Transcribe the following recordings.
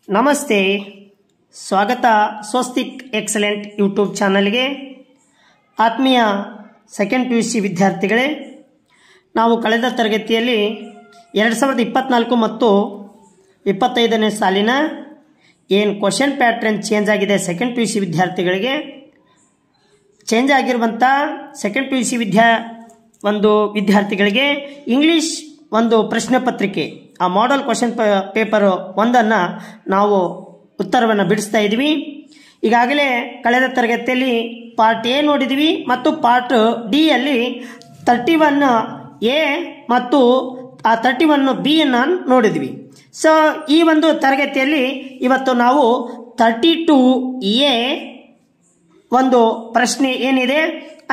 ನಮಸ್ತೆ, ಸ್ವಾಗತ Swastik excellent YouTube ಚಾನಲ್ಗೆ. ಆತ್ಮೀಯ ಸೆಕೆಂಡ್ PUC ವಿದ್ಯಾರ್ಥಿಗಳೇ, ನಾವು ಕಳೆದ ತರಗತಿಯಲ್ಲಿ 2024 ಮತ್ತು 25ನೇ ಸಾಲಿನ ಏನು ಕ್ವಶನ್ ಪ್ಯಾಟ್ರನ್ ಚೇಂಜ್ ಆಗಿದೆ ಸೆಕೆಂಡ್ PUC ವಿದ್ಯಾರ್ಥಿಗಳಿಗೆ, ಚೇಂಜ್ ಆಗಿರುವಂಥ ಸೆಕೆಂಡ್ PUC ವಿದ್ಯಾರ್ಥಿಗಳಿಗೆ ಇಂಗ್ಲೀಷ್ ಒಂದು ಪ್ರಶ್ನೆ ಪತ್ರಿಕೆ, ಆ ಮಾಡೆಲ್ ಕ್ವಶನ್ ಪೇಪರ್ ಒಂದನ್ನು ನಾವು ಉತ್ತರವನ್ನು ಬಿಡಿಸ್ತಾ ಇದ್ವಿ. ಈಗಾಗಲೇ ಕಳೆದ ತರಗತಿಯಲ್ಲಿ ಪಾರ್ಟ್ ಎ ನೋಡಿದ್ವಿ ಮತ್ತು ಪಾರ್ಟ್ ಡಿ ಅಲ್ಲಿ 31A ಮತ್ತು ಆ 31B ಅನ್ನು ನೋಡಿದ್ವಿ. ಸೊ ಈ ಒಂದು ತರಗತಿಯಲ್ಲಿ ಇವತ್ತು ನಾವು 32A ಒಂದು ಪ್ರಶ್ನೆ ಏನಿದೆ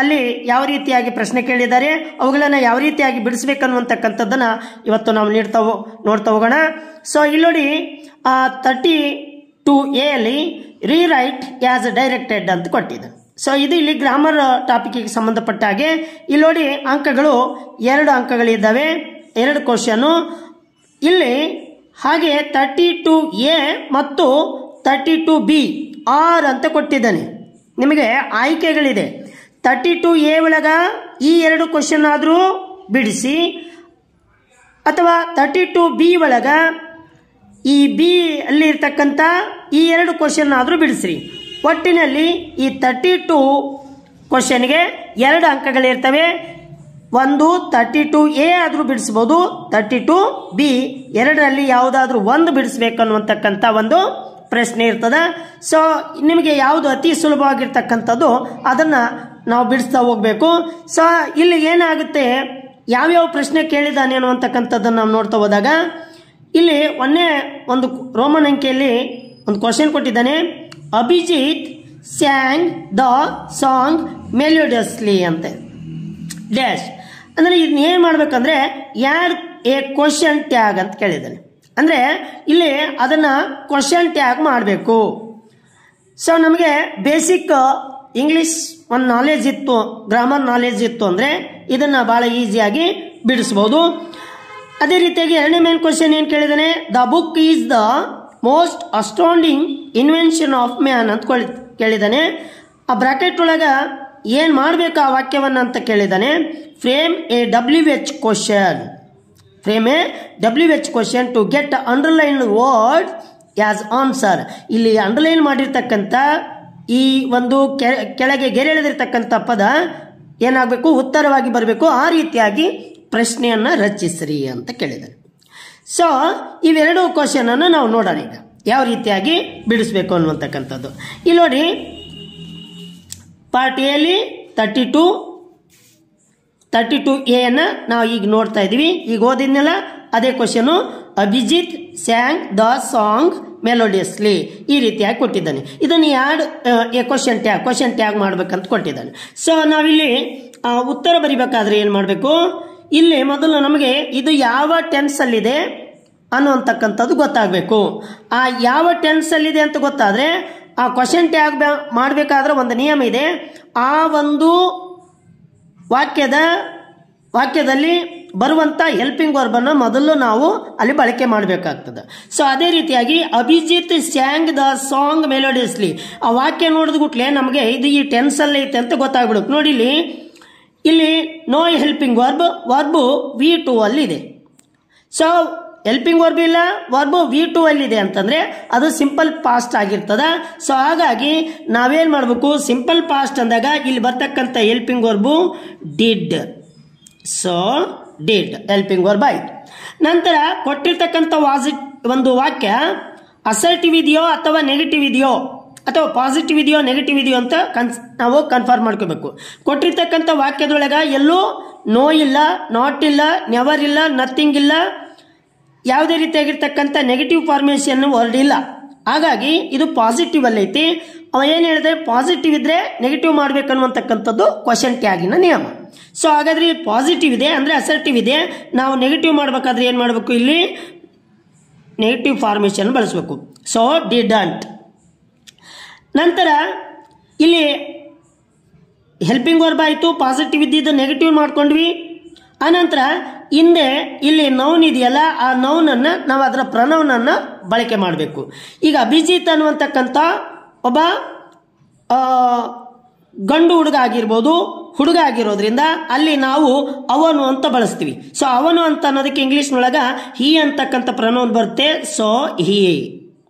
ಅಲ್ಲಿ ಯಾವ ರೀತಿಯಾಗಿ ಪ್ರಶ್ನೆ ಕೇಳಿದ್ದಾರೆ, ಅವುಗಳನ್ನು ಯಾವ ರೀತಿಯಾಗಿ ಬಿಡಿಸಬೇಕನ್ನುವಂತಕ್ಕಂಥದ್ದನ್ನು ಇವತ್ತು ನಾವು ನೋಡ್ತಾ ಹೋಗೋಣ. ಸೊ ಇಲ್ಲಿ ನೋಡಿ 32A ಅಲ್ಲಿ ರೀರೈಟ್ ಆಸ್ ಡೈರೆಕ್ಟೆಡ್ ಅಂತ ಕೊಟ್ಟಿದೆ. ಸೊ ಇದು ಇಲ್ಲಿ ಗ್ರಾಮರ್ ಟಾಪಿಕ್ಗೆ ಸಂಬಂಧಪಟ್ಟ ಹಾಗೆ ಇಲ್ಲಿ ನೋಡಿ ಅಂಕಗಳು 2 ಅಂಕಗಳಿದ್ದಾವೆ, 2 ಕ್ವಶನು ಇಲ್ಲಿ. ಹಾಗೆ 32A ಮತ್ತು 32B 6 ಅಂತ ಕೊಟ್ಟಿದ್ದಾನೆ. ನಿಮಗೆ ಆಯ್ಕೆಗಳಿದೆ. 32A ಒಳಗ ಈ 2 ಕ್ವಶನ್ ಆದರೂ ಬಿಡಿಸಿ, ಅಥವಾ 32B ಒಳಗ ಈ ಬಿ ಅಲ್ಲಿ ಇರ್ತಕ್ಕಂಥ ಈ 2 ಕ್ವಶನ್ ಆದರೂ ಬಿಡಿಸ್ರಿ. ಒಟ್ಟಿನಲ್ಲಿ ಈ 32 ಕ್ವಶನ್ಗೆ 2 ಅಂಕಗಳಿರ್ತವೆ. ಒಂದು 32A ಆದರೂ ಬಿಡಿಸ್ಬೋದು, 32B ಎರಡರಲ್ಲಿ ಯಾವುದಾದ್ರೂ ಒಂದು ಬಿಡಿಸ್ಬೇಕು ಅನ್ನುವಂತಕ್ಕಂಥ ಒಂದು ಪ್ರಶ್ನೆ ಇರ್ತದೆ. ಸೊ ನಿಮಗೆ ಯಾವುದು ಅತಿ ಸುಲಭವಾಗಿರ್ತಕ್ಕಂಥದ್ದು ಅದನ್ನು ನಾವು ಬಿಡಿಸ್ತಾ ಹೋಗ್ಬೇಕು. ಸೊ ಇಲ್ಲಿ ಏನಾಗುತ್ತೆ, ಯಾವ್ಯಾವ ಪ್ರಶ್ನೆ ಕೇಳಿದ್ದಾನೆ ಅನ್ನುವಂತಕ್ಕಂಥದ್ದನ್ನು ನಾವು ನೋಡ್ತಾ ಹೋದಾಗ ಇಲ್ಲಿ ಒಂದು ರೋಮನ್ ಅಂಕೆಯಲ್ಲಿ ಒಂದು ಕ್ವಶನ್ ಕೊಟ್ಟಿದ್ದಾನೆ. ಅಭಿಜಿತ್ ಸ್ಯಾಂಗ್ ದ ಸಾಂಗ್ ಮೆಲೋಡಿಯಸ್ಲಿ ಅಂತ ಡ್ಯಾಶ್ ಅಂದರೆ ಇದನ್ನ ಏನು ಮಾಡ್ಬೇಕಂದ್ರೆ ಯಾಡ್ ಎ ಕ್ವಶನ್ ಟ್ಯಾಗ್ ಅಂತ ಕೇಳಿದ್ದಾನೆ. ಅಂದರೆ ಇಲ್ಲಿ ಅದನ್ನು ಕ್ವಶನ್ ಟ್ಯಾಗ್ ಮಾಡಬೇಕು. ಸೊ ನಮಗೆ ಬೇಸಿಕ್ ಇಂಗ್ಲೀಷ್ ಒಂದು ನಾಲೆಜ್ ಇತ್ತು, ಗ್ರಾಮರ್ ನಾಲೆಜ್ ಇತ್ತು ಅಂದರೆ ಇದನ್ನು ಭಾಳ ಈಸಿಯಾಗಿ ಬಿಡಿಸ್ಬೋದು. ಅದೇ ರೀತಿಯಾಗಿ ಎರಡನೇ ಮೇನ್ ಕ್ವಶನ್ ಏನು ಕೇಳಿದ್ದಾನೆ, the book is the most astounding invention of man ಅಂತ ಕೇಳಿದ್ದಾನೆ. ಆ ಬ್ರಾಕೆಟ್ ಒಳಗೆ ಏನು ಮಾಡಬೇಕು ಆ ವಾಕ್ಯವನ್ನು ಅಂತ ಕೇಳಿದ್ದಾನೆ. Frame a WH question, WH question to get underline word as answer. ಇಲ್ಲಿ ಅಂಡರ್ಲೈನ್ ಮಾಡಿರ್ತಕ್ಕಂಥ ಈ ಒಂದು ಕೆಳಗೆ ಗೆರೆ ಎಳೆದಿರ್ತಕ್ಕಂಥ ಪದ ಏನಾಗಬೇಕು, ಉತ್ತರವಾಗಿ ಬರಬೇಕು. ಆ ರೀತಿಯಾಗಿ ಪ್ರಶ್ನೆಯನ್ನು ರಚಿಸ್ರಿ ಅಂತ ಕೇಳಿದ್ದಾರೆ. ಸೊ ಇವೆರಡು ಕ್ವಶನ್ ಅನ್ನು ನಾವು ನೋಡೋಣ ಈಗ ಯಾವ ರೀತಿಯಾಗಿ ಬಿಡಿಸ್ಬೇಕು ಅನ್ನುವಂತಕ್ಕಂಥದ್ದು. ಇಲ್ಲಿ ನೋಡಿ ಪಾರ್ಟ್ ಎ ಅಲ್ಲಿ 32A ಅನ್ನ ನಾವು ಈಗ ನೋಡ್ತಾ ಇದೀವಿ. ಈಗ ಓದಿದ್ನೆಲ್ಲ ಅದೇ ಕ್ವಶನು. ಅಭಿಜಿತ್ ಸ್ಯಾಂಗ್ ದ ಸಾಂಗ್ ಮೆಲೋಡಿಯಸ್ಲಿ ಈ ರೀತಿಯಾಗಿ ಕೊಟ್ಟಿದ್ದಾನೆ. ಇದನ್ನು ಯಾಡ್ ಎ ಕ್ವಶನ್ ಟ್ಯಾಗ್ ಮಾಡ್ಬೇಕಂತ ಕೊಟ್ಟಿದ್ದಾನೆ. ಸೊ ನಾವಿಲ್ಲಿ ಉತ್ತರ ಬರಿಬೇಕಾದ್ರೆ ಏನು ಮಾಡಬೇಕು, ಇಲ್ಲಿ ಮೊದಲು ನಮಗೆ ಇದು ಯಾವ ಟೆನ್ಸ್ ಅಲ್ಲಿದೆ ಅನ್ನುವಂತಕ್ಕಂಥದ್ದು ಗೊತ್ತಾಗಬೇಕು. ಆ ಯಾವ ಟೆನ್ಸ್ ಅಲ್ಲಿದೆ ಅಂತ ಗೊತ್ತಾದ್ರೆ ಆ ಕ್ವಶನ್ ಟ್ಯಾಗ್ ಮಾಡಬೇಕಾದ್ರೆ ಒಂದು ನಿಯಮ ಇದೆ. ಆ ಒಂದು ವಾಕ್ಯದಲ್ಲಿ ಬರುವಂತ ಹೆಲ್ಪಿಂಗ್ ವರ್ಬ್ ಅನ್ನು ಮೊದಲು ನಾವು ಅಲ್ಲಿ ಬಳಕೆ ಮಾಡಬೇಕಾಗ್ತದೆ. ಸೊ ಅದೇ ರೀತಿಯಾಗಿ ಅಭಿಜಿತ್ ಸ್ಯಾಂಗ್ ದ ಸಾಂಗ್ ಮೆಲೋಡಿಯಸ್ಲಿ ಆ ವಾಕ್ಯ ನೋಡಿದ ಗುಟ್ಲೆ ನಮಗೆ ಇದು ಈ ಟೆನ್ಸ್ ಅಲ್ಲಿ ಐತೆ ಅಂತ ಗೊತ್ತಾಗ್ಬಿಡುತ್ತೆ. ನೋಡಿ ಇಲ್ಲಿ ನೋ ಹೆಲ್ಪಿಂಗ್ ವರ್ಬ್ V2 ಅಲ್ಲಿ ಇದೆ. ಸೊ ಹೆಲ್ಪಿಂಗ್ ವರ್ಬ್ ಇಲ್ಲ, ವರ್ಬ್ V2 ಅಲ್ಲಿ ಇದೆ ಅಂತಂದ್ರೆ ಅದು ಸಿಂಪಲ್ ಪಾಸ್ಟ್ ಆಗಿರ್ತದ. ಸೊ ಹಾಗಾಗಿ ನಾವೇನ್ ಮಾಡಬೇಕು, ಸಿಂಪಲ್ ಪಾಸ್ಟ್ ಅಂದಾಗ ಇಲ್ಲಿ ಬರ್ತಕ್ಕಂಥ helping verb did. So did helping verb ಆಯ್ತು. ನಂತರ ಕೊಟ್ಟಿರ್ತಕ್ಕಂಥ ಒಂದು ವಾಕ್ಯ ಅಸರ್ಟಿವ್ ಇದೆಯೋ ಅಥವಾ ನೆಗೆಟಿವ್ ಇದೆಯೋ ಅಥವಾ ಪಾಸಿಟಿವ್ ಇದೆಯೋ ನೆಗೆಟಿವ್ ಇದೆಯೋ ಅಂತ ನಾವು ಕನ್ಫರ್ಮ್ ಮಾಡ್ಕೋಬೇಕು. ಕೊಟ್ಟಿರ್ತಕ್ಕಂಥ ವಾಕ್ಯದೊಳಗೆ ಎಲ್ಲೂ ನೋ ಇಲ್ಲ, ನಾಟ್ ಇಲ್ಲ, ನೆವರ್ ಇಲ್ಲ, ನಥಿಂಗ್ ಇಲ್ಲ, ಯಾವುದೇ ರೀತಿಯಾಗಿರ್ತಕ್ಕಂಥ ನೆಗೆಟಿವ್ ಫಾರ್ಮೇಷನ್ ವರ್ಡ್ ಇಲ್ಲ. ಹಾಗಾಗಿ ಇದು ಪಾಸಿಟಿವ್ ಅಲ್ಲಿ ಐತಿ. ಅವ ಏನು ಹೇಳಿದ್ರೆ ಪಾಸಿಟಿವ್ ಇದ್ರೆ ನೆಗೆಟಿವ್ ಮಾಡ್ಬೇಕನ್ನುವಂತಕ್ಕಂಥದ್ದು ಕ್ವಶನ್ ಟ್ಯಾಗಿನ ನಿಯಮ. ಸೊ ಹಾಗಾದ್ರೆ ಪಾಸಿಟಿವ್ ಇದೆ ಅಂದ್ರೆ ಅಸರ್ಟಿವ್ ಇದೆ, ನಾವು ನೆಗೆಟಿವ್ ಮಾಡಬೇಕಾದ್ರೆ ಏನು ಮಾಡಬೇಕು, ಇಲ್ಲಿ ನೆಗೆಟಿವ್ ಫಾರ್ಮೇಷನ್ ಬಳಸಬೇಕು. So didn't. ನಂತರ ಇಲ್ಲಿ ಹೆಲ್ಪಿಂಗ್ ವರ್ಬ್ ಆಯಿತು, ಪಾಸಿಟಿವ್ ಇದ್ದಿದ್ದು ನೆಗೆಟಿವ್ ಮಾಡ್ಕೊಂಡ್ವಿ. ಆನಂತರ ಹಿಂದೆ ಇಲ್ಲಿ ನೌನ್ ಇದೆಯಲ್ಲ, ಆ ನೌನನ್ನು ನಾವು ಅದರ ಪ್ರನೌನನ್ನು ಬಳಕೆ ಮಾಡಬೇಕು. ಈಗ ಅಭಿಜಿತ್ ಅನ್ನುವಂತಕ್ಕಂಥ ಒಬ್ಬ ಗಂಡು ಹುಡುಗ ಆಗಿರ್ಬೋದು, ಹುಡುಗ ಆಗಿರೋದ್ರಿಂದ ಅಲ್ಲಿ ನಾವು ಅವನು ಅಂತ ಬಳಸ್ತೀವಿ. ಸೊ ಅವನು ಅಂತ ಅನ್ನೋದಕ್ಕೆ ಇಂಗ್ಲಿಷ್ನೊಳಗ ಹಿ ಅಂತಕ್ಕಂಥ ಪ್ರನೌನ್ ಬರುತ್ತೆ. So he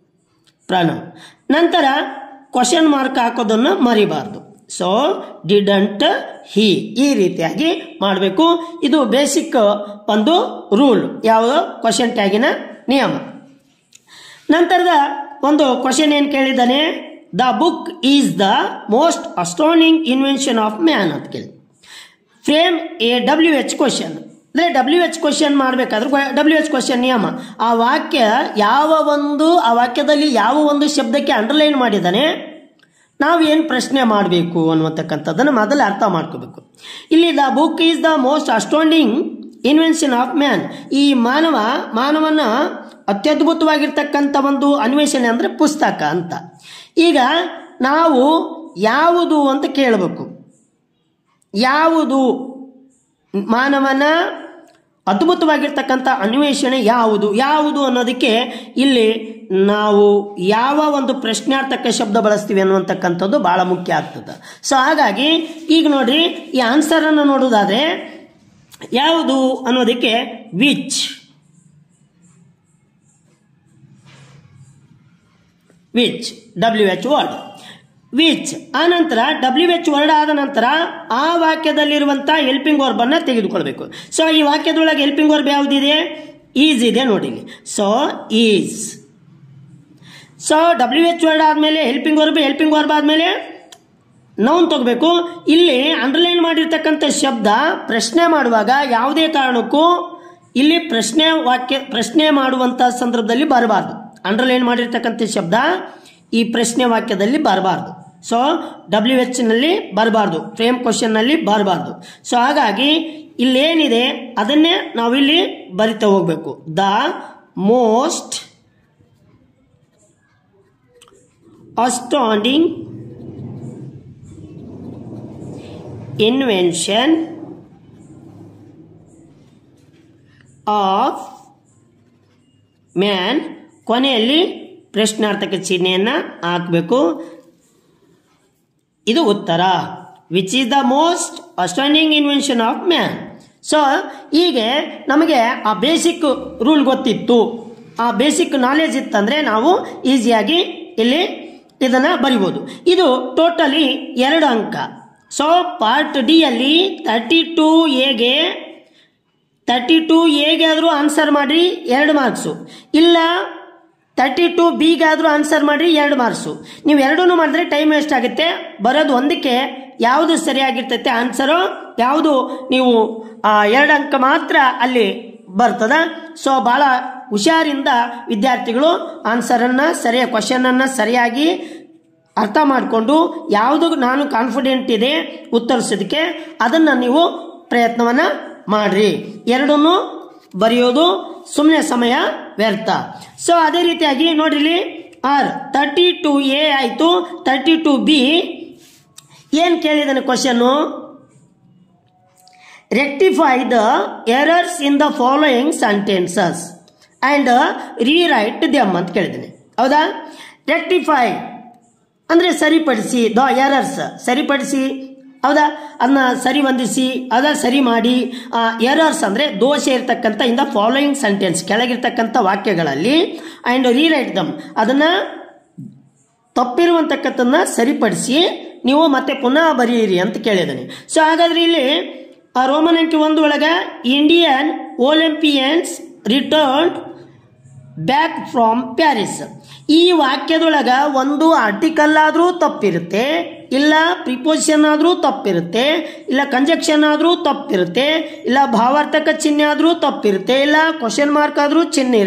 pronoun. ನಂತರ ಕ್ವಶನ್ ಮಾರ್ಕ್ ಹಾಕೋದನ್ನು ಮರಿಬಾರ್ದು. ಸೊ ಡಿಡಂಟ್ ಹಿ, ಈ ರೀತಿಯಾಗಿ ಮಾಡಬೇಕು. ಇದು ಬೇಸಿಕ್ ಒಂದು ರೂಲ್, ಯಾವುದು ಕ್ವಶನ್ ಟ್ಯಾಗಿನ ನಿಯಮ. ನಂತರದ ಒಂದು ಕ್ವಶನ್ ಏನು ಕೇಳಿದ್ದಾನೆ, the book is the most astonishing invention of man ಅಂತ ಕೇಳಿ. Frame a WH question. ಅಂದರೆ WH ಕ್ವಶನ್ ಮಾಡಬೇಕಾದ್ರೆ WH ಕ್ವಶನ್ ನಿಯಮ, ಆ ವಾಕ್ಯ ಆ ವಾಕ್ಯದಲ್ಲಿ ಯಾವ ಒಂದು ಶಬ್ದಕ್ಕೆ ಅಂಡರ್ಲೈನ್ ಮಾಡಿದ್ದಾನೆ, ನಾವು ಏನು ಪ್ರಶ್ನೆ ಮಾಡಬೇಕು ಅನ್ನುವಂತಕ್ಕಂಥದ್ದನ್ನು ಮೊದಲು ಅರ್ಥ ಮಾಡ್ಕೋಬೇಕು. ಇಲ್ಲಿ the book is the most astonishing invention of man, ಈ ಮಾನವನ ಅತ್ಯದ್ಭುತವಾಗಿರ್ತಕ್ಕಂಥ ಒಂದು ಅನ್ವೇಷಣೆ ಅಂದರೆ ಪುಸ್ತಕ ಅಂತ. ಈಗ ನಾವು ಯಾವುದು ಅಂತ ಕೇಳಬೇಕು. ಯಾವುದು ಮಾನವನ ಅದ್ಭುತವಾಗಿರ್ತಕ್ಕಂಥ ಅನ್ವೇಷಣೆ ಯಾವುದು ಅನ್ನೋದಕ್ಕೆ ಇಲ್ಲಿ ನಾವು ಯಾವ ಒಂದು ಪ್ರಶ್ನಾರ್ಥಕ ಶಬ್ದ ಬಳಸ್ತೀವಿ ಅನ್ನುವಂತಕ್ಕಂಥದ್ದು ಬಹಳ ಮುಖ್ಯ ಆಗ್ತದೆ. ಸೊ ಹಾಗಾಗಿ ಈಗ ನೋಡ್ರಿ, ಈ ಆನ್ಸರ್ ಅನ್ನು ನೋಡುವುದಾದ್ರೆ ಯಾವುದು ಅನ್ನೋದಕ್ಕೆ ವಿಚ್ WH ವರ್ಡ್, ವಿಚ್. ಆ ನಂತರ WH ವರ್ಡ್ ಆದ ನಂತರ ಆ ವಾಕ್ಯದಲ್ಲಿರುವಂತಹ ಹೆಲ್ಪಿಂಗ್ ವರ್ಬ್ ಅನ್ನ ತೆಗೆದುಕೊಳ್ಬೇಕು. ಸೊ ಈ ವಾಕ್ಯದೊಳಗೆ ಹೆಲ್ಪಿಂಗ್ ವರ್ಬ್ ಯಾವುದಿದೆ, ಈಸ್ ಇದೆ ನೋಡಿ. So is. So WH word ಆದ್ಮೇಲೆ ಹೆಲ್ಪಿಂಗ್ ವರ್ಬ್ ಆದ್ಮೇಲೆ ನೌನ್ ತಗೋಬೇಕು. ಇಲ್ಲಿ ಅಂಡರ್ಲೈನ್ ಮಾಡಿರ್ತಕ್ಕಂಥ ಶಬ್ದ ಪ್ರಶ್ನೆ ಮಾಡುವಾಗ ಯಾವುದೇ ಕಾರಣಕ್ಕೂ ಇಲ್ಲಿ ಪ್ರಶ್ನೆ ಮಾಡುವಂತಹ ಸಂದರ್ಭದಲ್ಲಿ ಬರಬಾರ್ದು. ಅಂಡರ್ಲೈನ್ ಮಾಡಿರ್ತಕ್ಕಂಥ ಶಬ್ದ ಈ ಪ್ರಶ್ನೆ ವಾಕ್ಯದಲ್ಲಿ ಬರಬಾರ್ದು. ಸೊ WH ನಲ್ಲಿ ಬರಬಾರ್ದು, ಫ್ರೇಮ್ ಕ್ವಶನ್ ನಲ್ಲಿ ಬರಬಾರ್ದು. ಸೊ ಹಾಗಾಗಿ ಇಲ್ಲೇನಿದೆ ಅದನ್ನೇ ನಾವಿಲ್ಲಿ ಬರಿತಾ ಹೋಗ್ಬೇಕು. The most astounding invention of man, ಕೊನೆಯಲ್ಲಿ ಪ್ರಶ್ನಾರ್ಥಕ ಚಿಹ್ನೆಯನ್ನು ಹಾಕಬೇಕು. ಇದು ಉತ್ತರ. Which is the most astonishing invention of man. So ಹೀಗೆ ನಮಗೆ ಆ ಬೇಸಿಕ್ ರೂಲ್ ಗೊತ್ತಿತ್ತು, ಆ ಬೇಸಿಕ್ ನಾಲೆಜ್ ಇತ್ತಂದ್ರೆ ನಾವು ಈಸಿಯಾಗಿ ಇಲ್ಲಿ ಇದನ್ನ ಬರಿಬಹುದು. ಇದು ಟೋಟಲಿ 2 ಅಂಕ. ಸೊ ಪಾರ್ಟ್ ಡಿ ಅಲ್ಲಿ 32A ಆದರೂ ಆನ್ಸರ್ ಮಾಡ್ರಿ 2 ಮಾರ್ಕ್ಸು, ಇಲ್ಲ 32B ಆದರೂ ಆನ್ಸರ್ ಮಾಡ್ರಿ 2 ಮಾರ್ಕ್ಸು. ನೀವು ಎರಡೂ ಮಾಡಿದ್ರೆ ಟೈಮ್ ವೇಸ್ಟ್ ಆಗುತ್ತೆ. ಬರೋದು ಒಂದಕ್ಕೆ ಯಾವುದು ಸರಿಯಾಗಿರ್ತೈತೆ ಆನ್ಸರು, ಯಾವುದು ನೀವು 2 ಅಂಕ ಮಾತ್ರ ಅಲ್ಲಿ ಬರ್ತದ. ಸೊ ಬಹಳ ಹುಷಾರಿಂದ ವಿದ್ಯಾರ್ಥಿಗಳು ಆನ್ಸರನ್ನು ಕ್ವಶನ್ ಅನ್ನು ಸರಿಯಾಗಿ ಅರ್ಥ ಮಾಡಿಕೊಂಡು ಯಾವುದು ನಾನು ಕಾನ್ಫಿಡೆಂಟ್ ಇದೆ ಉತ್ತರಿಸೋದಕ್ಕೆ ಅದನ್ನು ನೀವು ಪ್ರಯತ್ನವನ್ನು ಮಾಡ್ರಿ. ಎರಡನ್ನೂ ಬರೆಯೋದು ಸುಮ್ಮನೆ ಸಮಯ ವ್ಯರ್ಥ. ಸೊ ಅದೇ ರೀತಿಯಾಗಿ ನೋಡ್ರಿ, 32A ಆಯಿತು. 32B ಏನು ಕೇಳಿದಾನೆ question, rectify the errors in the following sentences and rewrite them ಅಂತ ಕೇಳಿದ್ದೇನೆ. ಹೌದಾ? ರೆಕ್ಟಿಫೈ ಅಂದರೆ ಸರಿಪಡಿಸಿ, ದ ಎರರ್ಸ್ ಸರಿಪಡಿಸಿ, ಹೌದಾ, ಅದನ್ನ ಸರಿ ಹೊಂದಿಸಿ, ಸರಿ ಮಾಡಿ. ಎರರ್ಸ್ ಅಂದರೆ ದೋಷ ಇರ್ತಕ್ಕಂಥ ಇನ್ ದ ಫಾಲೋಯಿಂಗ್ ಸೆಂಟೆನ್ಸ್, ಕೆಳಗಿರ್ತಕ್ಕಂಥ ವಾಕ್ಯಗಳಲ್ಲಿ, ಆ್ಯಂಡ್ ರೀರೈಟ್ ದಮ್ ಅದನ್ನು ತಪ್ಪಿರುವಂತಕ್ಕಂಥನ್ನ ಸರಿಪಡಿಸಿ ನೀವು ಮತ್ತೆ ಪುನಃ ಬರೆಯಿರಿ ಅಂತ ಕೇಳಿದ್ದಾನೆ. ಸೊ ಹಾಗಾದ್ರೆ ಇಲ್ಲಿ ರೋಮನ್ ಅಂಕಿ 1 ಒಳಗೆ Indian olympians returned back from Paris. ಈ ವಾಕ್ಯದೊಳಗ ಒಂದು ಆರ್ಟಿಕಲ್ ಆದರೂ ತಪ್ಪಿರುತ್ತೆ, ಇಲ್ಲ ಪ್ರಿಪೋಸಿಷನ್ ಆದರೂ ತಪ್ಪಿರುತ್ತೆ, ಇಲ್ಲ ಕಂಜಕ್ಷನ್ ಆದರೂ ತಪ್ಪಿರುತ್ತೆ, ಇಲ್ಲ ಭಾವಾರ್ಥಕ ಚಿಹ್ನೆ ಆದರೂ ತಪ್ಪಿರುತ್ತೆ, ಇಲ್ಲ ಕ್ವಶನ್ ಮಾರ್ಕ್ ಆದರೂ ಚಿಹ್ನೆ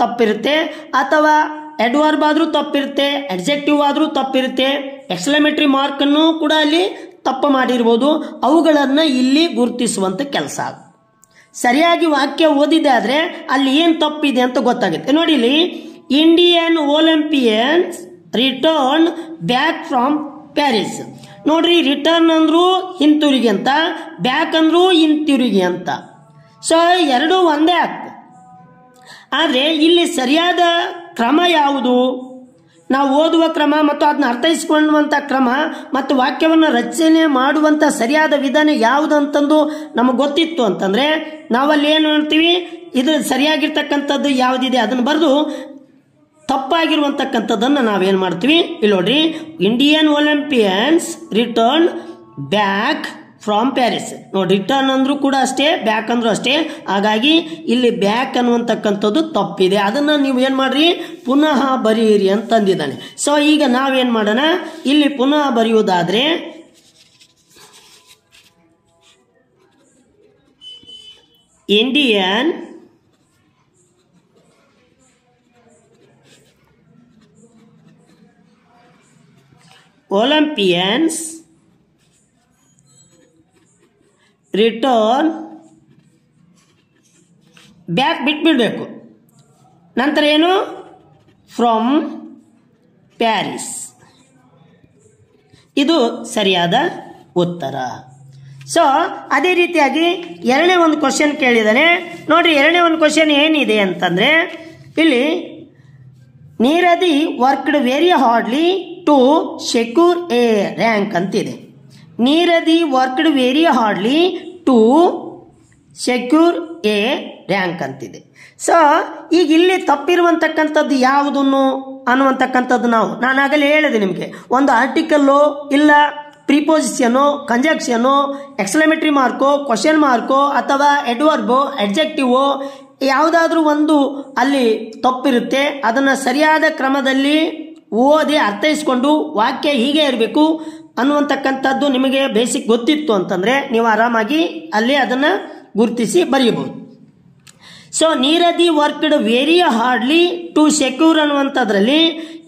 ತಪ್ಪಿರುತ್ತೆ, ಅಥವಾ ಅಡ್ವರ್ಬ್ ಆದರೂ ತಪ್ಪಿರುತ್ತೆ, ಅಡ್ಜೆಕ್ಟಿವ್ ಆದರೂ ತಪ್ಪಿರುತ್ತೆ, ಎಕ್ಸ್ಕ್ಲಮೇಟರಿ ಮಾರ್ಕ್ ಅನ್ನು ಕೂಡ ಅಲ್ಲಿ ತಪ್ಪು ಮಾಡಿರ್ಬೋದು. ಅವುಗಳನ್ನು ಇಲ್ಲಿ ಗುರುತಿಸುವಂತ ಕೆಲಸ. ಸರಿಯಾಗಿ ವಾಕ್ಯ ಓದಿದೆ ಆದ್ರೆ ಅಲ್ಲಿ ಏನು ತಪ್ಪಿದೆ ಅಂತ ಗೊತ್ತಾಗುತ್ತೆ. ನೋಡಿ, ಇಲ್ಲಿ Indian olympians return back from Paris. ನೋಡ್ರಿ, ರಿಟರ್ನ್ ಅಂದ್ರು ಹಿಂತಿರುಗಿ ಅಂತ, ಬ್ಯಾಕ್ ಅಂದ್ರು ಹಿಂತಿರುಗಿ ಅಂತ. ಸೊ ಎರಡೂ ಒಂದೇ ಆಗ್ತದೆ. ಆದರೆ ಇಲ್ಲಿ ಸರಿಯಾದ ಕ್ರಮ ಯಾವುದು? ನಾವು ಓದುವ ಕ್ರಮ ಮತ್ತು ಅದನ್ನ ಅರ್ಥೈಸಿಕೊಳ್ಳುವಂಥ ಕ್ರಮ ಮತ್ತು ವಾಕ್ಯವನ್ನು ರಚನೆ ಮಾಡುವಂಥ ಸರಿಯಾದ ವಿಧಾನ ಯಾವುದು ಅಂತಂದು ನಮಗೆ ಗೊತ್ತಿತ್ತು ಅಂತಂದರೆ ನಾವಲ್ಲಿ ಏನು ಮಾಡ್ತೀವಿ, ಇದು ಸರಿಯಾಗಿರ್ತಕ್ಕಂಥದ್ದು ಯಾವುದಿದೆ ಅದನ್ನು ಬರೆದು ತಪ್ಪಾಗಿರುವಂತಕ್ಕಂಥದ್ದನ್ನು ನಾವೇನು ಮಾಡ್ತೀವಿ, ಇಲ್ಲಿ ನೋಡ್ರಿ, Indian olympians return back from Paris. ನೋಡಿ, ರಿಟರ್ನ್ ಅಂದ್ರೂ ಕೂಡ ಅಷ್ಟೇ, ಬ್ಯಾಕ್ ಅಂದ್ರೂ ಅಷ್ಟೇ. ಹಾಗಾಗಿ ಇಲ್ಲಿ ಬ್ಯಾಕ್ ಅನ್ನುವಂತಕ್ಕಂಥದ್ದು ತಪ್ಪಿದೆ. ಅದನ್ನು ನೀವು ಏನು ಮಾಡ್ರಿ, ಪುನಃ ಬರೆಯಿರಿ ಅಂತಂದಿದ್ದಾನೆ. ಸೊ ಈಗ ನಾವೇನು ಮಾಡೋಣ, ಇಲ್ಲಿ ಪುನಃ ಬರೆಯುವುದಾದ್ರೆ ಇಂಡಿಯನ್ ಒಲಿಂಪಿಯನ್ಸ್ ರಿಟರ್ನ್ ಬ್ಯಾಕ್ ಬಿಟ್ಬಿಡಬೇಕು. ನಂತರ ಏನು, ಫ್ರಮ್ ಪ್ಯಾರಿಸ್. ಇದು ಸರಿಯಾದ ಉತ್ತರ. ಸೊ ಅದೇ ರೀತಿಯಾಗಿ ಎರಡನೇ ಒಂದು ಕ್ವಶನ್ ಕೇಳಿದ್ದಾನೆ ನೋಡ್ರಿ. ಎರಡನೇ ಒಂದು ಕ್ವಶನ್ ಏನಿದೆ ಅಂತಂದರೆ, ಇಲ್ಲಿ Nirad worked very hardly to secure a rank ಅಂತಿದೆ. Nirad worked very hardly to secure a rank ಅಂತಿದೆ. ಸೊ ಈಗ ಇಲ್ಲಿ ತಪ್ಪಿರುವಂತಕ್ಕಂಥದ್ದು ಯಾವುದನ್ನು ಅನ್ನುವಂತಕ್ಕಂಥದ್ದು ನಾನು ಆಗಲೇ ಹೇಳಿದೆ ನಿಮಗೆ. ಒಂದು ಆರ್ಟಿಕಲ್ಲು, ಇಲ್ಲ ಪ್ರಿಪೋಸಿಷನ್ನು, ಕಂಜಕ್ಷನ್ನು, ಎಕ್ಸ್ಕ್ಲಮೇಟರಿ ಮಾರ್ಕೋ, ಕ್ವಶನ್ ಮಾರ್ಕೋ ಅಥವಾ ಎಡ್ವರ್ಬೋ, ಅಡ್ಜೆಕ್ಟಿವೋ ಯಾವುದಾದ್ರೂ ಒಂದು ಅಲ್ಲಿ ತಪ್ಪಿರುತ್ತೆ. ಅದನ್ನು ಸರಿಯಾದ ಕ್ರಮದಲ್ಲಿ ಓದಿ ಅರ್ಥೈಸ್ಕೊಂಡು ವಾಕ್ಯ ಹೀಗೆ ಇರಬೇಕು ಅನ್ನುವಂತಕ್ಕಂಥದ್ದು ನಿಮಗೆ ಬೇಸಿಕ್ ಗೊತ್ತಿತ್ತು ಅಂತಂದರೆ ನೀವು ಆರಾಮಾಗಿ ಅಲ್ಲಿ ಅದನ್ನು ಗುರುತಿಸಿ ಬರೆಯಬಹುದು. So Nirad worked very hardly to secure ಅನ್ನುವಂಥದ್ರಲ್ಲಿ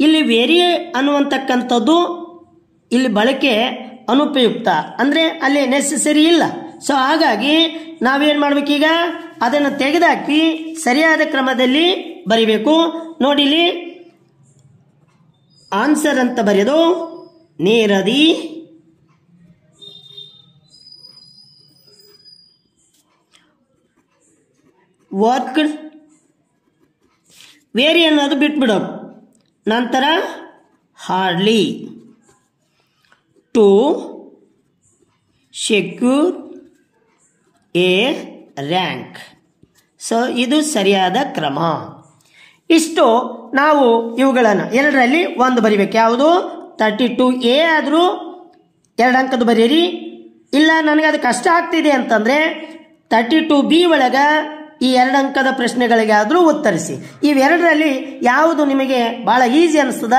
ಇಲ್ಲಿ ವೆರಿ ಅನ್ನುವಂತಕ್ಕಂಥದ್ದು ಇಲ್ಲಿ ಬಳಕೆ ಅನುಪಯುಕ್ತ, ಅಂದರೆ ಅಲ್ಲಿ ನೆಸೆಸರಿ ಇಲ್ಲ. ಸೊ ಹಾಗಾಗಿ ನಾವೇನು ಮಾಡಬೇಕೀಗ, ಅದನ್ನು ತೆಗೆದುಹಾಕಿ ಸರಿಯಾದ ಕ್ರಮದಲ್ಲಿ ಬರಿಬೇಕು. ನೋಡಿ, ಇಲ್ಲಿ ಆನ್ಸರ್ ಅಂತ ಬರೆಯೋದು ನೀರದಿ ವರ್ಕ್ಡ್ ವೆರಿ ಅನ್ನೋದು ಬಿಟ್ಬಿಡೋದು. ನಂತರ hardly to secure a rank. So ಇದು ಸರಿಯಾದ ಕ್ರಮ. ಇಷ್ಟು ನಾವು ಇವುಗಳನ್ನು ಎರಡರಲ್ಲಿ ಒಂದು ಬರಿಬೇಕು. ಯಾವುದು, 32A ಆದರೂ 2 ಅಂಕದ ಬರೀರಿ. ಇಲ್ಲ ನನಗೆ ಅದು ಕಷ್ಟ ಆಗ್ತಿದೆ ಅಂತಂದರೆ 32B ಒಳಗೆ ಈ 2 ಅಂಕದ ಪ್ರಶ್ನೆಗಳಿಗೆ ಆದರೂ ಉತ್ತರಿಸಿ. ಇವೆರಡರಲ್ಲಿ ಯಾವುದು ನಿಮಗೆ ಭಾಳ ಈಸಿ ಅನಿಸ್ತದ,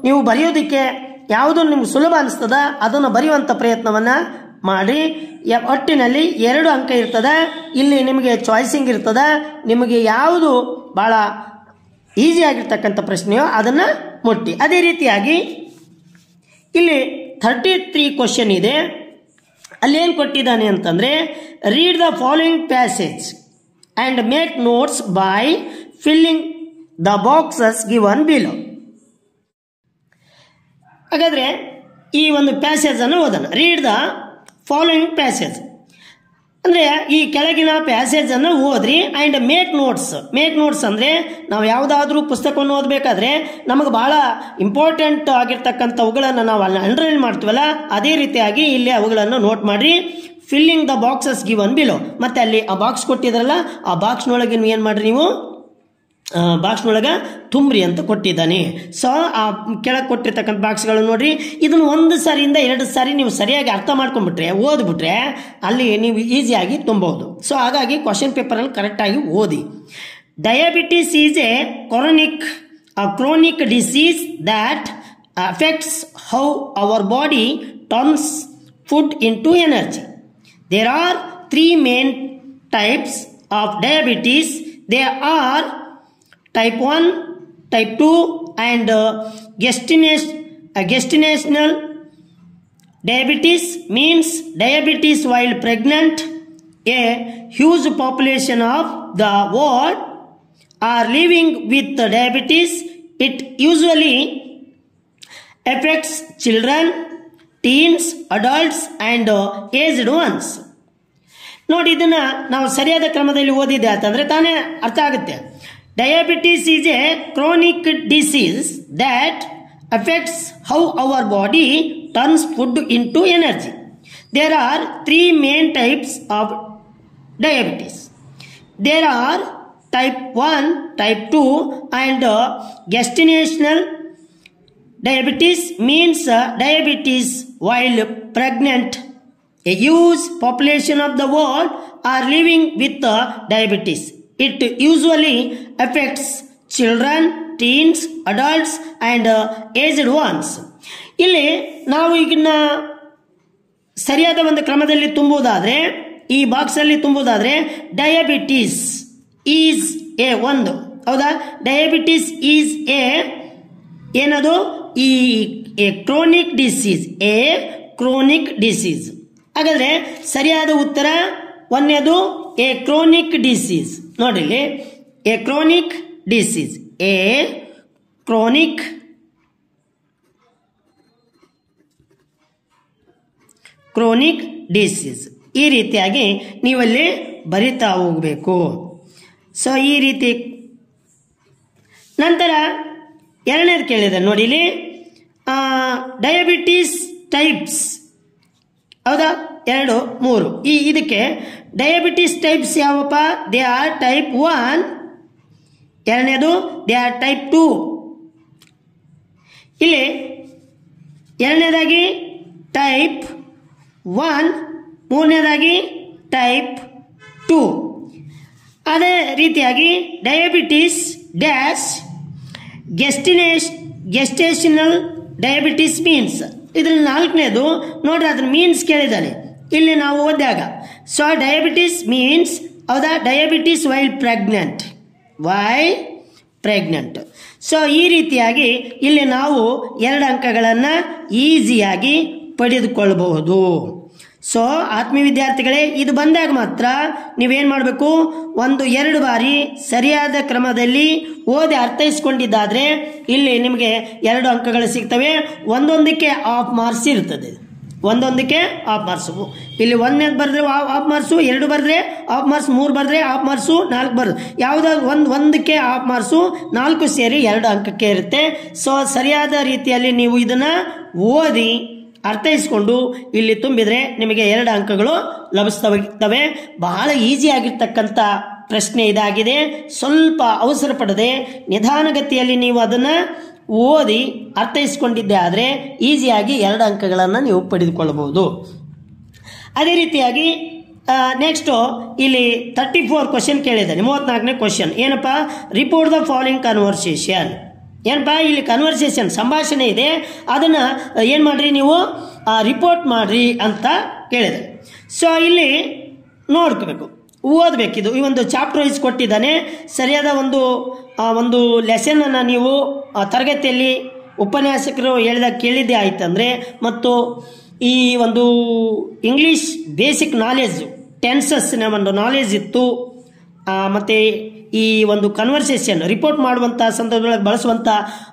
ನೀವು ಬರೆಯೋದಕ್ಕೆ ಯಾವುದು ನಿಮ್ಗೆ ಸುಲಭ ಅನಿಸ್ತದ ಅದನ್ನು ಬರೆಯುವಂಥ ಪ್ರಯತ್ನವನ್ನು ಮಾಡಿ. ಒಟ್ಟಿನಲ್ಲಿ 2 ಅಂಕ ಇರ್ತದೆ. ಇಲ್ಲಿ ನಿಮಗೆ ಚಾಯ್ಸಿಂಗ್ ಇರ್ತದೆ. ನಿಮಗೆ ಯಾವುದು ಭಾಳ ಈಸಿ ಆಗಿರ್ತಕ್ಕಂಥ ಪ್ರಶ್ನೆಯೋ ಅದನ್ನು ಮುಟ್ಟಿ. ಅದೇ ರೀತಿಯಾಗಿ ಇಲ್ಲಿ 33 ಕ್ವಶನ್ ಇದೆ. ಅಲ್ಲೇನು ಕೊಟ್ಟಿದ್ದಾನೆ ಅಂತಂದರೆ, read the following passage and make notes by filling the boxes given below. ಹಾಗಾದರೆ ಈ ಒಂದು ಪ್ಯಾಸೇಜನ್ನು ಓದೋಣ. ರೀಡ್ ದ ಫಾಲೋಯಿಂಗ್ ಪ್ಯಾಸೇಜ್ ಅಂದರೆ ಈ ಕೆಳಗಿನ ಪ್ಯಾಸೇಜನ್ನು ಓದ್ರಿ and make notes. Make notes ಅಂದರೆ ನಾವು ಯಾವುದಾದ್ರೂ ಪುಸ್ತಕವನ್ನು ಓದಬೇಕಾದ್ರೆ ನಮಗೆ ಭಾಳ ಇಂಪಾರ್ಟೆಂಟ್ ಆಗಿರ್ತಕ್ಕಂಥವುಗಳನ್ನು ನಾವು ಅಲ್ಲಿ ಅಂಡರ್ಲೈನ್ ಮಾಡ್ತೀವಲ್ಲ, ಅದೇ ರೀತಿಯಾಗಿ ಇಲ್ಲಿ ಅವುಗಳನ್ನು ನೋಟ್ ಮಾಡಿರಿ. Filling the boxes given below. ಮತ್ತು ಅಲ್ಲಿ ಆ ಬಾಕ್ಸ್ ಕೊಟ್ಟಿದ್ರಲ್ಲ, ಆ ಬಾಕ್ಸ್ನೊಳಗೆ ಏನು ಮಾಡಿರಿ, ನೀವು ಬಾಕ್ಸ್ನೊಳಗೆ ತುಂಬ್ರಿ ಅಂತ ಕೊಟ್ಟಿದ್ದಾನೆ. ಸೊ ಆ ಕೆಳಗೆ ಕೊಟ್ಟಿರ್ತಕ್ಕಂಥ ಬಾಕ್ಸ್ಗಳನ್ನು ನೋಡ್ರಿ. ಇದನ್ನು 1 ಸಾರಿಯಿಂದ 2 ಸಾರಿ ನೀವು ಸರಿಯಾಗಿ ಅರ್ಥ ಮಾಡ್ಕೊಂಡ್ಬಿಟ್ರೆ, ಓದ್ಬಿಟ್ರೆ ಅಲ್ಲಿ ನೀವು ಈಸಿಯಾಗಿ ತುಂಬಬಹುದು. ಸೊ ಹಾಗಾಗಿ ಕ್ವಶನ್ ಪೇಪರಲ್ಲಿ ಕರೆಕ್ಟಾಗಿ ಓದಿ. Diabetes is A chronic disease that affects how our body turns food into energy. There are 3 main types of diabetes. They are type 1, type 2 and gestational diabetes means diabetes while pregnant. A huge population of the world are living with diabetes. It usually affects children, teens, adults and aged ones. ನೋಡಿ, ಇದನ್ನ ನಾವು ಸರಿಯಾದ ಕ್ರಮದಲ್ಲಿ ಓದಿದೆ ಅಂತಂದ್ರೆ ತಾನೇ ಅರ್ಥ ಆಗುತ್ತೆ. Diabetes is a chronic disease that affects how our body turns food into energy. There are 3 main types of diabetes. There are type 1, type 2 and gestational diabetes means diabetes while pregnant. A huge population of the world are living with diabetes. It usually affects children, teens, adults and aged ones. ಇಲ್ಲಿ ನಾವು ಈಗಿನ ಸರಿಯಾದ ಒಂದು ಕ್ರಮದಲ್ಲಿ ತುಂಬುವುದಾದ್ರೆ, ಈ box ಅಲ್ಲಿ ತುಂಬುವುದಾದ್ರೆ diabetes is A ಒಂದು, ಹೌದಾ? ಡಯಾಬಿಟಿಸ್ ಈಸ್ ಎ ಏನದು? ಈ chronic disease, a chronic disease. ಹಾಗಾದ್ರೆ ಸರಿಯಾದ ಉತ್ತರ ಒಂದನೇದು ಎ ಕ್ರೋನಿಕ್ ಡಿಸೀಸ್. ನೋಡಿಲಿ, a chronic disease, a chronic chronic disease. ಈ ರೀತಿಯಾಗಿ ನೀವಲ್ಲಿ ಬರಿತಾ ಹೋಗಬೇಕು. ಸೊ ಈ ರೀತಿ. ನಂತರ ಎರಡನೇದು ಕೇಳಿದೆ ನೋಡಿಲಿ, ಡಯಾಬಿಟಿಸ್ ಟೈಪ್ಸ್, ಹೌದಾ? 2, 3. ಇದಕ್ಕೆ ಡಯಾಬಿಟಿಸ್ ಟೈಪ್ಸ್ ಯಾವಪ್ಪ? They are type 1. ಎರಡನೇದು ದೇ ಆರ್ ಟೈಪ್ 2. ಇಲ್ಲಿ ಎರಡನೇದಾಗಿ ಟೈಪ್ 1, ಮೂರನೇದಾಗಿ ಟೈಪ್ 2. ಅದೇ ರೀತಿಯಾಗಿ diabetes dash gestational diabetes means. ಇದ್ರಲ್ಲಿ 4ನೇದು ನೋಡ್ರಿ, ಅದ್ರ ಮೀನ್ಸ್ ಕೇಳಿದ್ದಾನೆ ಇಲ್ಲಿ ನಾವು ಓದಿದಾಗ. ಸೊ ಡಯಾಬಿಟಿಸ್ ಮೀನ್ಸ್, ಹೌದಾ? ಡಯಾಬಿಟಿಸ್ ವೈಲ್ ಪ್ರೆಗ್ನೆಂಟ್, ಸೊ ಈ ರೀತಿಯಾಗಿ ಇಲ್ಲಿ ನಾವು 2 ಅಂಕಗಳನ್ನು ಈಸಿಯಾಗಿ ಪಡೆದುಕೊಳ್ಳಬಹುದು. ಸೊ ಆತ್ಮೀಯ ವಿದ್ಯಾರ್ಥಿಗಳೇ, ಇದು ಬಂದಾಗ ಮಾತ್ರ ನೀವೇನು ಮಾಡಬೇಕು? 1-2 ಬಾರಿ ಸರಿಯಾದ ಕ್ರಮದಲ್ಲಿ ಓದಿ ಅರ್ಥೈಸ್ಕೊಂಡಿದ್ದಾದ್ರೆ ಇಲ್ಲಿ ನಿಮಗೆ 2 ಅಂಕಗಳು ಸಿಗ್ತವೆ. ಒಂದೊಂದಕ್ಕೆ ಹಾಫ್ ಮಾರ್ಕ್ಸ್ ಇರ್ತದೆ, ಒಂದೊಂದಕ್ಕೆ ಹಾಫ್ ಮಾರ್ಕ್ಸು. ಇಲ್ಲಿ 1ನೇದು ಬರೆದ್ರೆ ಹಾಫ್ ಮಾರ್ಕ್ಸು, 2 ಬರೆದ್ರೆ ಹಾಫ್ ಮಾರ್ಕ್ಸ್, 3 ಬರೆದ್ರೆ ಹಾಫ್ ಮಾರ್ಕ್ಸು, 4 ಬರೆದು ಯಾವುದಾದ್ರು ಒಂದಕ್ಕೆ ಹಾಫ್ ಮಾರ್ಕ್ಸು, 4 ಸೇರಿ 2 ಅಂಕಕ್ಕೆ ಇರುತ್ತೆ. ಸೊ ಸರಿಯಾದ ರೀತಿಯಲ್ಲಿ ನೀವು ಇದನ್ನು ಓದಿ ಅರ್ಥೈಸ್ಕೊಂಡು ಇಲ್ಲಿ ತುಂಬಿದರೆ ನಿಮಗೆ 2 ಅಂಕಗಳು ಲಭಿಸ್ತವೆ. ಬಹಳ ಈಸಿ ಆಗಿರ್ತಕ್ಕಂಥ ಪ್ರಶ್ನೆ ಇದಾಗಿದೆ. ಸ್ವಲ್ಪ ಅವಸರ ಪಡದೆ ನಿಧಾನಗತಿಯಲ್ಲಿ ನೀವು ಅದನ್ನು ಓದಿ ಅರ್ಥೈಸ್ಕೊಂಡಿದ್ದೆ ಆದರೆ ಈಸಿಯಾಗಿ 2 ಅಂಕಗಳನ್ನು ನೀವು ಪಡೆದುಕೊಳ್ಳಬಹುದು. ಅದೇ ರೀತಿಯಾಗಿ ನೆಕ್ಸ್ಟು ಇಲ್ಲಿ 34 ಕ್ವಶನ್ ಕೇಳಿದ್ದಾನೆ. 34ನೇ ಕ್ವಶನ್ ಏನಪ್ಪ? Report the following conversation. ಏನಪ್ಪ? ಇಲ್ಲಿ ಕನ್ವರ್ಸೇಷನ್, ಸಂಭಾಷಣೆ ಇದೆ, ಅದನ್ನು ಏನು ಮಾಡಿರಿ ನೀವು? ರಿಪೋರ್ಟ್ ಮಾಡಿರಿ ಅಂತ ಕೇಳಿದೆ. ಸೊ ಇಲ್ಲಿ ನೋಡ್ಕೋಬೇಕು, ಓದಬೇಕಿದು. ಈ ಒಂದು ಚಾಪ್ಟರ್ ವೈಸ್ ಕೊಟ್ಟಿದ್ದಾನೆ. ಸರಿಯಾದ ಒಂದು ಲೆಸನನ್ನು ನೀವು ತರಗತಿಯಲ್ಲಿ ಉಪನ್ಯಾಸಕರು ಹೇಳಿದಾಗ ಕೇಳಿದ್ದೇ ಆಯ್ತಂದರೆ, ಮತ್ತು ಈ ಒಂದು ಇಂಗ್ಲೀಷ್ ಬೇಸಿಕ್ ನಾಲೆಜ್, ಟೆನ್ಸಸ್ನ ಒಂದು ನಾಲೆಜ್ ಇತ್ತು, ಮತ್ತು ಈ ಒಂದು ಕನ್ವರ್ಸೇಷನ್ ರಿಪೋರ್ಟ್ ಮಾಡುವಂಥ ಸಂದರ್ಭದೊಳಗೆ ಬಳಸುವಂಥ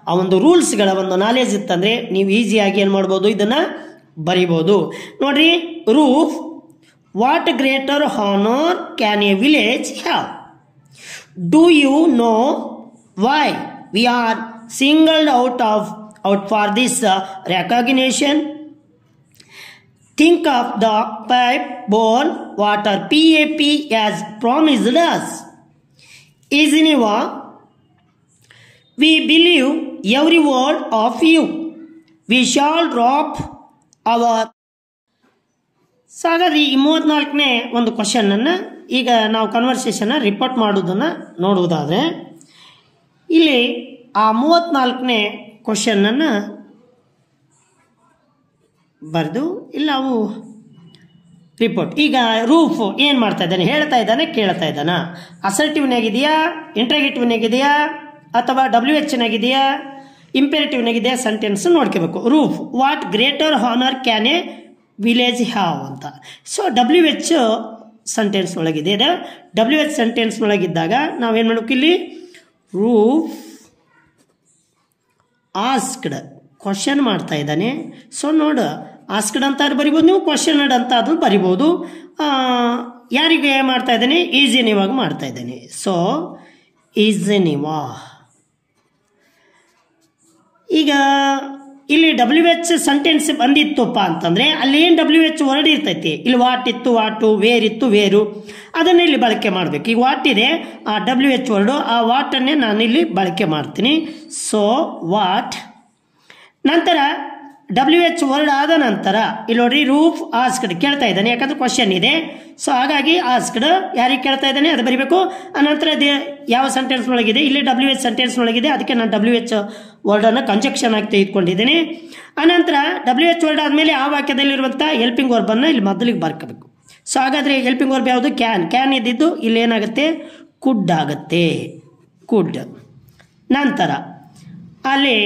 ಆ ಒಂದು ರೂಲ್ಸ್ಗಳ ಒಂದು ನಾಲೆಜ್ ಇತ್ತಂದರೆ ನೀವು ಈಸಿಯಾಗಿ ಏನು ಮಾಡ್ಬೋದು? ಇದನ್ನು ಬರಿಬೋದು. ನೋಡ್ರಿ, roof, what greater honour can a village have? Do you know why we are singled out for this recognition? Think of the pipe-borne water PAP as promised us. In Geneva, we believe every word of you. We shall drop our. So ಹಾಗಾದ್ರೆ ಈ 34ನೇ ಒಂದು ಕ್ವಶನನ್ನು ಈಗ ನಾವು ಕನ್ವರ್ಸೇಷನ್ನ report ಮಾಡೋದನ್ನು ನೋಡುವುದಾದರೆ, ಇಲ್ಲಿ ಆ 34ನೇ ಕ್ವಶನನ್ನು ಬರೆದು ಇಲ್ಲ ಅವು ರಿಪೋರ್ಟ್. ಈಗ ರೂಫ್ ಏನು ಮಾಡ್ತಾ ಇದ್ದಾನೆ? ಹೇಳ್ತಾ ಇದ್ದಾನೆ, ಕೇಳ್ತಾ ಇದ್ದಾನ? ಅಸರ್ಟಿವ್ನಾಗಿದೆಯಾ, ಇಂಟ್ರಾಗೇಟಿವ್ನಾಗಿದೆಯಾ, ಅಥವಾ WHನಾಗಿದೆಯಾ, ಇಂಪೇರೇಟಿವ್ನಾಗಿದೆಯಾ? ಸೆಂಟೆನ್ಸ್ ನೋಡ್ಕೋಬೇಕು. Roof, what greater honour can a village have ಅಂತ. ಸೊ WH ಸೆಂಟೆನ್ಸ್ ಒಳಗಿದೆ. WH ಸೆಂಟೆನ್ಸ್ ಒಳಗಿದ್ದಾಗ ನಾವೇನು ಮಾಡಬೇಕು? ಇಲ್ಲಿ ರೂಫ್ ಆಸ್ಕ್ಡ್, ಕ್ವಶನ್ ಮಾಡ್ತಾ ಇದ್ದಾನೆ. ಸೊ ನೋಡು, ಆಸ್ಕ್ಡ್ ಅಂತ ಬರಿಬೋದು ನೀವು, ಕ್ವಶನ್ಡ್ ಅಂತ ಅದು ಬರಿಬೋದು. ಯಾರಿಗೆ ಮಾಡ್ತಾ ಇದ್ದೀನಿ, ಈಸಿನಿವಾಗ ಮಾಡ್ತಾ ಇದ್ದೀನಿ. ಸೊ ಈಸಿನಿವಾ. ಈಗ ಇಲ್ಲಿ WH ಸೆಂಟೆನ್ಸ್ ಬಂದಿತ್ತಪ್ಪ ಅಂತಂದರೆ ಅಲ್ಲಿ ಏನು WH ವರ್ಡ್ ಇರ್ತೈತಿ. ಇಲ್ಲಿ ವಾಟ್ ಇತ್ತು ವಾಟು, ವೇರ್ ಇತ್ತು ವೇರು, ಅದನ್ನು ಇಲ್ಲಿ ಬಳಕೆ ಮಾಡಬೇಕು. ಈಗ ವಾಟ್ ಇದೆ, ಆ WH ವರ್ಡು, ಆ ವಾಟನ್ನೇ ನಾನಿಲ್ಲಿ ಬಳಕೆ ಮಾಡ್ತೀನಿ. So what. ನಂತರ WH ವರ್ಡ್ ಆದ ನಂತರ ಇಲ್ಲಿ ನೋಡಿ ರೂಫ್ ಆಸ್ಕ್ಡ್ ಕೇಳ್ತಾ ಇದ್ದಾನೆ, ಯಾಕಂದ್ರೆ ಕ್ವಶನ್ ಇದೆ. ಸೊ ಹಾಗಾಗಿ ಆಸ್ಕ್ಡ್ ಯಾರಿಗೆ ಕೇಳ್ತಾ ಇದ್ದಾನೆ ಅದು ಬರೀಬೇಕು. ಅನಂತರ ಯಾವ ಸೆಂಟೆನ್ಸ್ ಒಳಗಿದೆ, ಇಲ್ಲಿ WH ಸೆಂಟೆನ್ಸ್ ಒಳಗಿದೆ, ಅದಕ್ಕೆ ನಾನು WH ವರ್ಡನ್ನು ಕಂಜಕ್ಷನ್ ಆಗಿ ತೆಗೆದುಕೊಂಡಿದ್ದೀನಿ. ಅನಂತರ WH ವರ್ಡ್ ಆದಮೇಲೆ ಆ ವಾಕ್ಯದಲ್ಲಿರುವಂಥ ಹೆಲ್ಪಿಂಗ್ ವರ್ಬನ್ನು ಇಲ್ಲಿ ಮೊದಲಿಗೆ ಬರ್ಕೋಬೇಕು. ಸೊ ಹಾಗಾದರೆ ಹೆಲ್ಪಿಂಗ್ ವರ್ಬ್ ಯಾವುದು, ಕ್ಯಾನ್ ಇದ್ದಿದ್ದು ಇಲ್ಲಿ ಏನಾಗುತ್ತೆ, ಕುಡ್ ಆಗುತ್ತೆ, ಕುಡ್. ನಂತರ ಅಲ್ಲಿ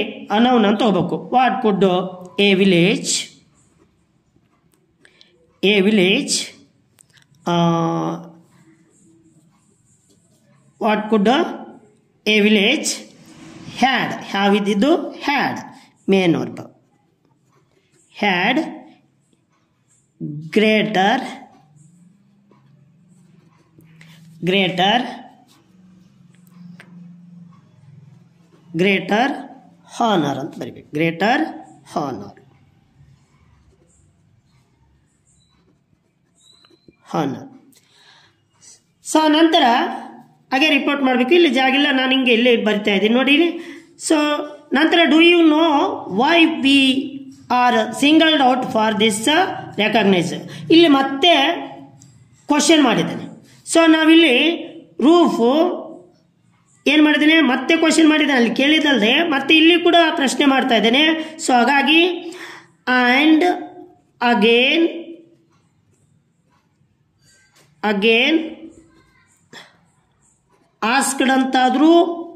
ನೌನ್ ಅಂತ ಹೋಗ್ಬೇಕು. What could a village, what could a village had, have ಇದ್ದಿದ್ದು had main verb, had greater honour ಅಂತ ಬರೀಬೇಕು, ಗ್ರೇಟರ್ ಹಾನರ್. ಸೊ ನಂತರ ಹಾಗೆ ರಿಪೋರ್ಟ್ ಮಾಡಬೇಕು. ಇಲ್ಲಿ ಜಾಗಿಲ್ಲ, ನಾನು ಹಿಂಗೆ ಇಲ್ಲೇ ಬರಿತಾ ಇದ್ದೀನಿ ನೋಡಿ. ಸೊ ನಂತರ do you know why we are singled out for this recognise. ಇಲ್ಲಿ ಮತ್ತೆ ಕ್ವಶನ್ ಮಾಡಿದ್ದೇನೆ. ಸೊ ನಾವಿಲ್ಲಿ ರೂಫು ಏನು ಮಾಡಿದ್ದೇನೆ, ಮತ್ತೆ ಕ್ವಶನ್ ಮಾಡಿದ್ದೇನೆ, ಅಲ್ಲಿ ಕೇಳಿದಲ್ಲದೆ ಮತ್ತೆ ಇಲ್ಲಿ ಕೂಡ ಪ್ರಶ್ನೆ ಮಾಡ್ತಾ ಇದ್ದೇನೆ. ಸೊ ಹಾಗಾಗಿ ಆ್ಯಂಡ್ ಅಗೇನ್ ಆಸ್ಕ್ಡ್ ಅಂತಾದರೂ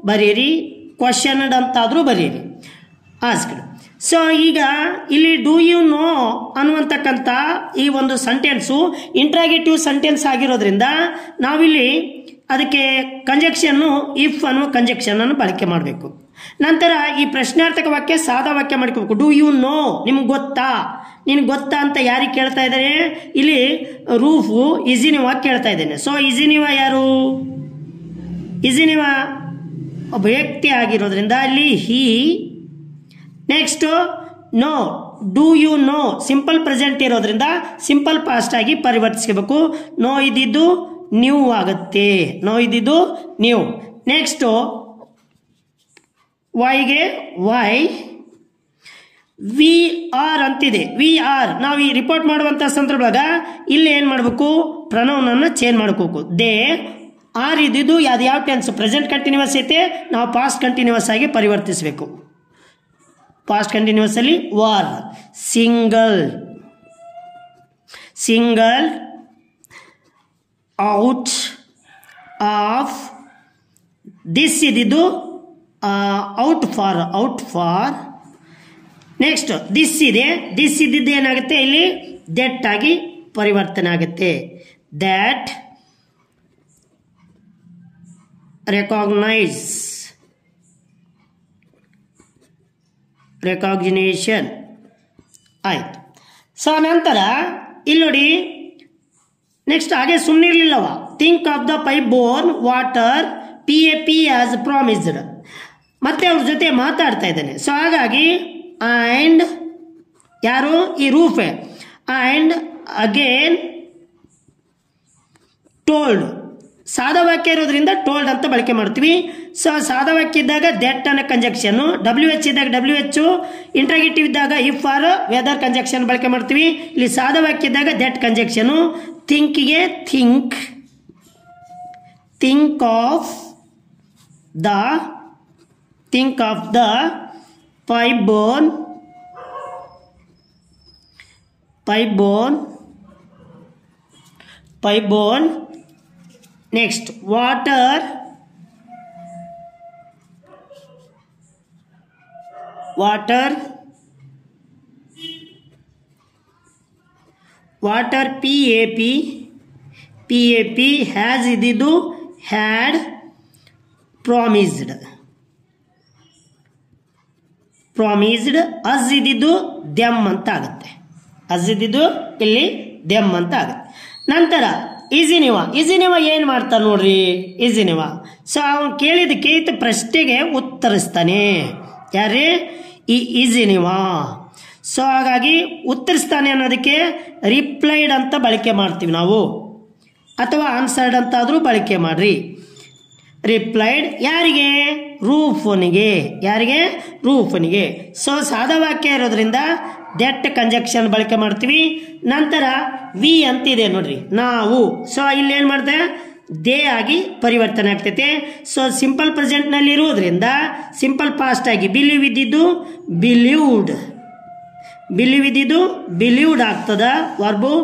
ಬರೀರಿ, ಕ್ವಶನ್ಡ್ ಅಂತಾದರೂ ಬರೀರಿ, ಆಸ್ಕ್ಡ್. ಸೊ ಈಗ ಇಲ್ಲಿ ಡೂ ಯು ನೋ ಅನ್ನುವಂತಕ್ಕಂಥ ಈ ಒಂದು ಸೆಂಟೆನ್ಸು ಇಂಟ್ರಾಗೇಟಿವ್ ಸೆಂಟೆನ್ಸ್ ಆಗಿರೋದ್ರಿಂದ ನಾವಿಲ್ಲಿ ಅದಕ್ಕೆ ಕಂಜಕ್ಷನ್ನು ಇಫ್ ಅನ್ನುವ ಕಂಜಕ್ಷನನ್ನು ಬಳಕೆ ಮಾಡಬೇಕು. ನಂತರ ಈ ಪ್ರಶ್ನಾರ್ಥಕ ವಾಕ್ಯ ಸಾದಾ ವಾಕ್ಯ ಮಾಡ್ಕೋಬೇಕು. ಡೂ ಯು ನೋ, ನಿಮ್ಗೆ ಗೊತ್ತಾ, ನಿನಗೆ ಗೊತ್ತಾ ಅಂತ ಯಾರಿಗೆ ಕೇಳ್ತಾ ಇದ್ದಾರೆ, ಇಲ್ಲಿ ರೂಫು ಇಜಿನಿವಾ ಕೇಳ್ತಾ ಇದ್ದೇನೆ. ಸೊ ಇಜಿನಿವಾ ಯಾರು, ಇಜಿನಿವಾ ಒಬ್ಬ ವ್ಯಕ್ತಿ ಆಗಿರೋದ್ರಿಂದ ಅಲ್ಲಿ he. Next no, do you know simple present ಇರೋದ್ರಿಂದ ಸಿಂಪಲ್ ಪಾಸ್ಟ್ ಆಗಿ ಪರಿವರ್ತಿಸಬೇಕು. ನೋ ಇದ್ದಿದ್ದು ನ್ಯೂ ಆಗುತ್ತೆ, ನೋ ಇದ್ದಿದ್ದು ನ್ಯೂ. ನೆಕ್ಸ್ಟು ವೈಗೆ ವೈ, ವಿ ಆರ್ ಅಂತಿದೆ, ವಿ ಆರ್. ನಾವು ಈ ರಿಪೋರ್ಟ್ ಮಾಡುವಂಥ ಸಂದರ್ಭದಾಗ ಇಲ್ಲಿ ಏನು ಮಾಡಬೇಕು, ಪ್ರನೌನನ್ನು ಚೇಂಜ್ ಮಾಡ್ಕೋಬೇಕು. ದೇ ಆರ್ ಇದ್ದಿದ್ದು ಅದು ಯಾವ ಟೆನ್ಸ್, ಪ್ರೆಸೆಂಟ್ ಕಂಟಿನ್ಯೂಸ್ ಐತೆ, ನಾವು ಪಾಸ್ಟ್ ಕಂಟಿನ್ಯೂಸ್ ಆಗಿ ಪರಿವರ್ತಿಸಬೇಕು. ಪಾಸ್ಟ್ ಕಂಟಿನ್ಯೂಸ್ ಅಲ್ಲಿ war, single out of, this ಇದ್ದಿದ್ದು ಔಟ್ ಫಾರ್. ನೆಕ್ಸ್ಟ್ ದಿಸ್ ಇದೆ, ದಿಸ್ ಇದ್ದಿದ್ದು ಏನಾಗುತ್ತೆ ಇಲ್ಲಿ ದಟ್ ಆಗಿ ಪರಿವರ್ತನೆ ಆಗುತ್ತೆ. ದ್ಯಾಟ್ ರೆಕಾಗ್ನಿಷನ್ ಆಯ್ತು. ಸೊ ನಂತರ ಇಲ್ಲಿ ನೋಡಿ ನೆಕ್ಸ್ಟ್ ಹಾಗೆ ಸುಮ್ಮನೆ ಇರಲಿಲ್ಲವ. Think of the pipe borne water PAP as promised, ಮತ್ತೆ ಅವ್ರ ಜೊತೆ ಮಾತಾಡ್ತಾ ಇದ್ದಾನೆ. ಸೊ ಹಾಗಾಗಿ ಆ್ಯಂಡ್ ಯಾರು, ಈ ರೂಫೆ, ಆ್ಯಂಡ್ ಅಗೇನ್ ಟೋಲ್ಡ್. ಸಾದಾ ವಾಕ್ಯ ಇರೋದ್ರಿಂದ ಟೋಲ್ಡ್ ಅಂತ ಬಳಕೆ ಮಾಡ್ತೀವಿ. ಸೊ ಸಾದಾ ವಾಕ್ಯ ಇದ್ದಾಗ ದಟ್ ಅನ್ನೋ ಕಂಜಕ್ಷನ್ನು, WH ಇದ್ದಾಗ WH, ಇಂಟ್ರಾಗೇಟಿವ್ ಇದ್ದಾಗ ಇಫ್ ಆರ್ ವೆದರ್ ಕಂಜಕ್ಷನ್ ಬಳಕೆ ಮಾಡ್ತೀವಿ. ಇಲ್ಲಿ ಸಾದಾ ವಾಕ್ಯ ಇದ್ದಾಗ ದಟ್ ಕಂಜಕ್ಷನ್ನು. ಥಿಂಕಿಗೆ think of the pipe bone. Next water PAP has ಇದ್ದಿದ್ದು had promised ಅಸ್ ಇದ್ದಿದ್ದು ದೆಮ್ ಅಂತ ಆಗುತ್ತೆ, ಅಸ್ ಇದ್ದಿದ್ದು ಇಲ್ಲಿ ದೆಮ್ ಅಂತ ಆಗುತ್ತೆ. ನಂತರ ಈಜಿನಿವ ಏನು ಮಾಡ್ತಾನೆ ನೋಡ್ರಿ ಈಜಿನಿವ. ಸೊ ಅವನು ಕೇಳಿದಕ್ಕೆ ಈತ ಪ್ರಶ್ನೆಗೆ ಉತ್ತರಿಸ್ತಾನೆ. ಯಾರೇ ಈ ಈಜಿನಿವ. ಸೊ ಹಾಗಾಗಿ ಉತ್ತರಿಸ್ತಾನೆ ಅನ್ನೋದಕ್ಕೆ ರಿಪ್ಲೈಡ್ ಅಂತ ಬಳಕೆ ಮಾಡ್ತೀವಿ ನಾವು, ಅಥವಾ ಆನ್ಸರ್ಡ್ ಅಂತಾದರೂ ಬಳಕೆ ಮಾಡ್ರಿ. ರಿಪ್ಲೈಡ್ ಯಾರಿಗೆ? ರೂಫನಿಗೆ. ಯಾರಿಗೆ? ರೂಫನಿಗೆ. ಸೊ ಸಾದಾ ವಾಕ್ಯ ಇರೋದ್ರಿಂದ ದಟ್ ಕಂಜಕ್ಷನ್ ಬಳಕೆ ಮಾಡ್ತೀವಿ. ನಂತರ ವಿ ಅಂತಿದೆ ನೋಡ್ರಿ, ನಾವು. ಸೊ ಇಲ್ಲಿ ಏನು ಮಾಡ್ದೆ? ದೇ ಆಗಿ ಪರಿವರ್ತನೆ ಆಗ್ತೈತೆ. ಸೊ ಸಿಂಪಲ್ ಪ್ರೆಸೆಂಟ್ನಲ್ಲಿ ಇರುವುದರಿಂದ ಸಿಂಪಲ್ ಪಾಸ್ಟ್ ಆಗಿ ಬಿಲೀವ್ ಇದ್ದಿದ್ದು ಬಿಲೀವ್ಡ್, ಬಿಲೀವ್ ಇದ್ದಿದ್ದು ಬಿಲೀವ್ಡ್ ಆಗ್ತದ. Verb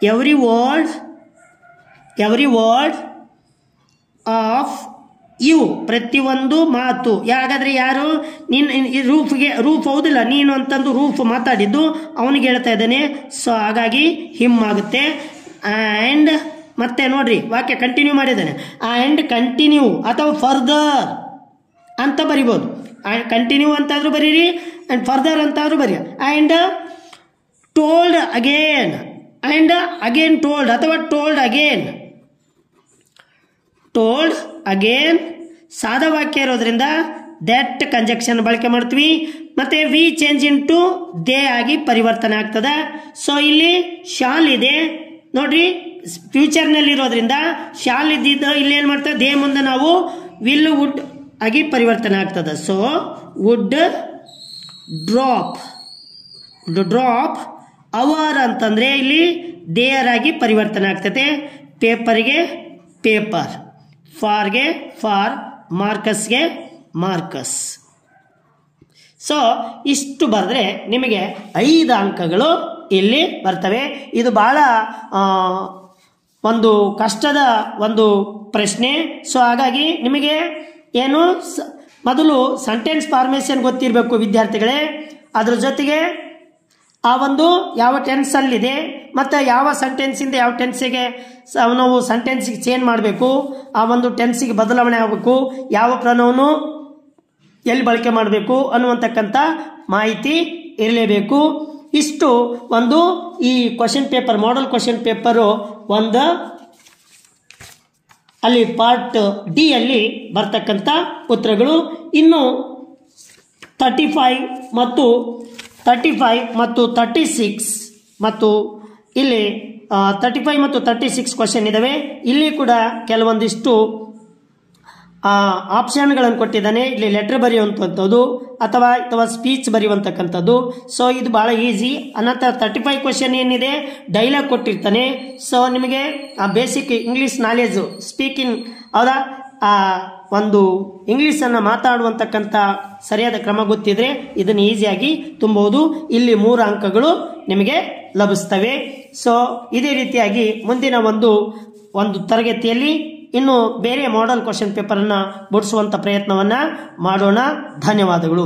every word of you, ಪ್ರತಿಯೊಂದು ಮಾತು. ಹಾಗಾದ್ರೆ ಯಾರು? ರೂಫ್ ಹೌದಿಲ್ಲ, ನೀನು ಅಂತಂದು ರೂಫ್ ಮಾತಾಡಿದ್ದು ಅವನಿಗೆ ಹೇಳ್ತಾ ಇದ್ದಾನೆ. ಸೊ ಹಾಗಾಗಿ ಹಿಮ್ ಆಗುತ್ತೆ. ಆ್ಯಂಡ್ ಮತ್ತೆ ನೋಡ್ರಿ ವಾಕ್ಯ ಕಂಟಿನ್ಯೂ ಮಾಡಿದ್ದಾನೆ. ಆ್ಯಂಡ್ ಕಂಟಿನ್ಯೂ ಅಥವಾ ಫರ್ದರ್ ಅಂತ ಬರಿಬೋದು. ಕಂಟಿನ್ಯೂ ಅಂತಾದ್ರೂ ಬರೀರಿ, ಆ್ಯಂಡ್ ಫರ್ದರ್ ಅಂತಾದ್ರೂ ಬರೀ. And told again, and again told ಅಥವಾ ಟೋಲ್ಡ್ ಅಗೇನ್. ಟೋಲ್ಡ್ ಅಗೇನ್ ಸಾದಾ ವಾಕ್ಯ ಇರೋದ್ರಿಂದ ದಟ್ ಕಂಜಕ್ಷನ್ ಬಳಕೆ ಮಾಡ್ತೀವಿ. ಮತ್ತೆ we change in to they ಆಗಿ ಪರಿವರ್ತನೆ ಆಗ್ತದ. ಸೊ ಇಲ್ಲಿ ಶಾಲ್ ಇದೆ ನೋಡ್ರಿ, ಫ್ಯೂಚರ್ನಲ್ಲಿ ಇರೋದ್ರಿಂದ ಶಾಲ್ ಇದ್ದಿದ್ದು ಇಲ್ಲಿ ಏನು ಮಾಡ್ತದೆ? ದೇ ಮುಂದೆ ನಾವು ವಿಲ್ ವುಡ್ ಆಗಿ ಪರಿವರ್ತನೆ ಆಗ್ತದೆ. ಸೊ ವುಡ್ ಡ್ರಾಪ್ ಅವರ್ ಅಂತಂದ್ರೆ ಇಲ್ಲಿ ದೇಯರ್ ಆಗಿ ಪರಿವರ್ತನೆ ಆಗ್ತದೆ. ಪೇಪರ್ಗೆ ಪೇಪರ್, ಫಾರ್ಗೆ ಫಾರ್, ಮಾರ್ಕಸ್ಗೆ ಮಾರ್ಕಸ್. ಸೊ ಇಷ್ಟು ಬರೆದ್ರೆ ನಿಮಗೆ 5 ಅಂಕಗಳು ಇಲ್ಲಿ ಬರ್ತವೆ. ಇದು ಬಹಳ ಒಂದು ಕಷ್ಟದ ಒಂದು ಪ್ರಶ್ನೆ. ಸೊ ಹಾಗಾಗಿ ನಿಮಗೆ ಏನು ಮೊದಲು ಸೆಂಟೆನ್ಸ್ ಫಾರ್ಮೇಷನ್ ಗೊತ್ತಿರಬೇಕು ವಿದ್ಯಾರ್ಥಿಗಳೇ. ಅದ್ರ ಜೊತೆಗೆ ಆ ಒಂದು ಯಾವ ಟೆನ್ಸಲ್ಲಿದೆ ಮತ್ತು ಯಾವ ಸೆಂಟೆನ್ಸಿಂದ ಯಾವ ಟೆನ್ಸಿಗೆ ನಾವು ಸೆಂಟೆನ್ಸಿಗೆ ಚೇಂಜ್ ಮಾಡಬೇಕು, ಆ ಒಂದು ಟೆನ್ಸಿಗೆ ಬದಲಾವಣೆ ಆಗಬೇಕು, ಯಾವ ಪ್ರನೌನು ಎಲ್ಲಿ ಬಳಕೆ ಮಾಡಬೇಕು ಅನ್ನುವಂತಕ್ಕಂಥ ಮಾಹಿತಿ ಇರಲೇಬೇಕು. ಇಷ್ಟು ಒಂದು ಈ question paper, model question paper ಒಂದು ಅಲ್ಲಿ ಪಾರ್ಟ್ ಡಿ ಅಲ್ಲಿ ಬರ್ತಕ್ಕಂಥ ಉತ್ತರಗಳು. ಇನ್ನು 35 ಮತ್ತು 36 ಮತ್ತು ಇಲ್ಲಿ 35 ಮತ್ತು 36 ಕ್ವಶನ್ ಇದಾವೆ. ಇಲ್ಲಿ ಕೂಡ ಕೆಲವೊಂದಿಷ್ಟು ಆಪ್ಷನ್ಗಳನ್ನು ಕೊಟ್ಟಿದ್ದಾನೆ. ಇಲ್ಲಿ ಲೆಟರ್ ಬರೆಯುವಂಥದ್ದು ಅಥವಾ ಸ್ಪೀಚ್ ಬರೆಯುವಂತಕ್ಕಂಥದ್ದು. ಸೊ ಇದು ಬಹಳ ಈಸಿ. ಅನಂತರ 35 ಕ್ವಶನ್ ಏನಿದೆ ಡೈಲಾಗ್ ಕೊಟ್ಟಿರ್ತಾನೆ. ಸೊ ನಿಮಗೆ ಆ ಬೇಸಿಕ್ ಇಂಗ್ಲಿಷ್ ನಾಲೆಜು, ಸ್ಪೀಕಿಂಗ್ ಹೌದಾ, ಆ ಒಂದು ಇಂಗ್ಲಿಷನ್ನು ಮಾತಾಡುವಂತಕ್ಕಂಥ ಸರಿಯಾದ ಕ್ರಮ ಗೊತ್ತಿದ್ರೆ ಇದನ್ನು ಈಸಿಯಾಗಿ ತುಂಬಬಹುದು. ಇಲ್ಲಿ 3 ಅಂಕಗಳು ನಿಮಗೆ ಲಭಿಸ್ತವೆ. ಸೊ ಇದೇ ರೀತಿಯಾಗಿ ಮುಂದಿನ ಒಂದು ತರಗತಿಯಲ್ಲಿ ಇನ್ನು ಬೇರೆ ಮಾಡೆಲ್ ಕ್ವಶನ್ ಪೇಪರ್ ಅನ್ನ ಬಿಡಿಸುವಂತ ಪ್ರಯತ್ನವನ್ನ ಮಾಡೋಣ. ಧನ್ಯವಾದಗಳು.